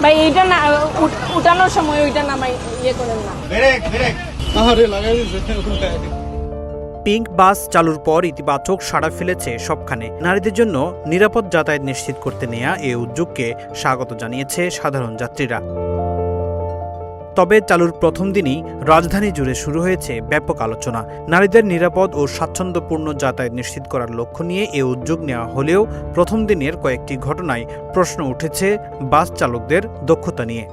ভাই এইটা না উঠানোর সময় ওইটা নামাই ইয়ে করেন না। পিঙ্ক বাস চালুর পর ইতিবাচক সাড়া ফেলেছে সবখানে। নারীদের জন্য নিরাপদ যাতায়াত নিশ্চিত করতে নেওয়া এই উদ্যোগকে স্বাগত জানিয়েছে সাধারণ যাত্রীরা। তবে চালুর প্রথম দিনই রাজধানী জুড়ে শুরু হয়েছে ব্যাপক আলোচনা। নারীদের নিরাপদ ও স্বাচ্ছন্দ্যপূর্ণ যাতায়াত নিশ্চিত করার লক্ষ্য নিয়ে এ উদ্যোগ নেওয়া হলেও প্রথম দিনের কয়েকটি ঘটনায় প্রশ্ন উঠেছে বাস চালকদের দক্ষতা নিয়ে।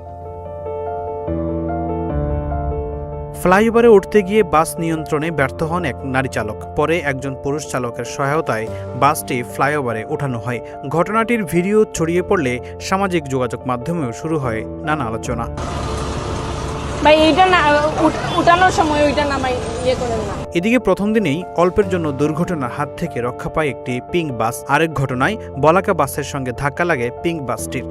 ফ্লাইওভারে উঠতে গিয়ে বাস নিয়ন্ত্রণে ব্যর্থ হন এক নারী চালক। পরে একজন পুরুষ চালকের সহায়তায় বাসটি ফ্লাইওভারে ওঠানো হয়। ঘটনাটির ভিডিও ছড়িয়ে পড়লে সামাজিক যোগাযোগ মাধ্যমেও শুরু হয় নানা আলোচনা। ভাই এইটা না উঠানোর সময় ওইটা নামাই ইয়ে করেন না। এদিকে প্রথম দিনেই অল্পের জন্য দুর্ঘটনার হাত থেকে রক্ষা পায় একটি পিঙ্ক বাস। আরেক ঘটনায় বলাকা বাসের সঙ্গে ধাক্কা লাগে পিঙ্ক বাসটির।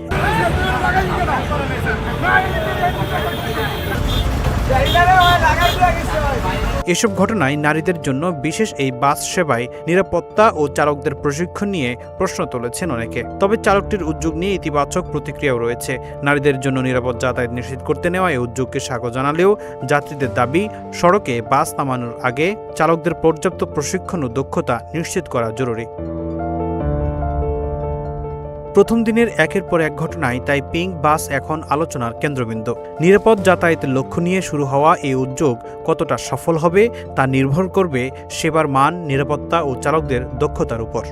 এসব ঘটনায় নারীদের জন্য বিশেষ এই বাস সেবায় নিরাপত্তা ও চালকদের প্রশিক্ষণ নিয়ে প্রশ্ন তুলেছেন অনেকে। তবে চালকটির উদ্যোগ নিয়ে ইতিবাচক প্রতিক্রিয়াও রয়েছে। নারীদের জন্য নিরাপদ যাতায়াত নিশ্চিত করতে নেওয়া এই উদ্যোগকে স্বাগত জানালেও যাত্রীদের দাবি, সড়কে বাস নামানোর আগে চালকদের পর্যাপ্ত প্রশিক্ষণ ও দক্ষতা নিশ্চিত করা জরুরি। প্রথম দিনের একের পর এক ঘটনায় তাই পিঙ্ক বাস এখন আলোচনার কেন্দ্রবিন্দু। নিরাপদ যাতায়াতের লক্ষ্য নিয়ে শুরু হওয়া এই উদ্যোগ কতটা সফল হবে তা নির্ভর করবে সেবার মান, নিরাপত্তা ও চালকদের দক্ষতার উপর।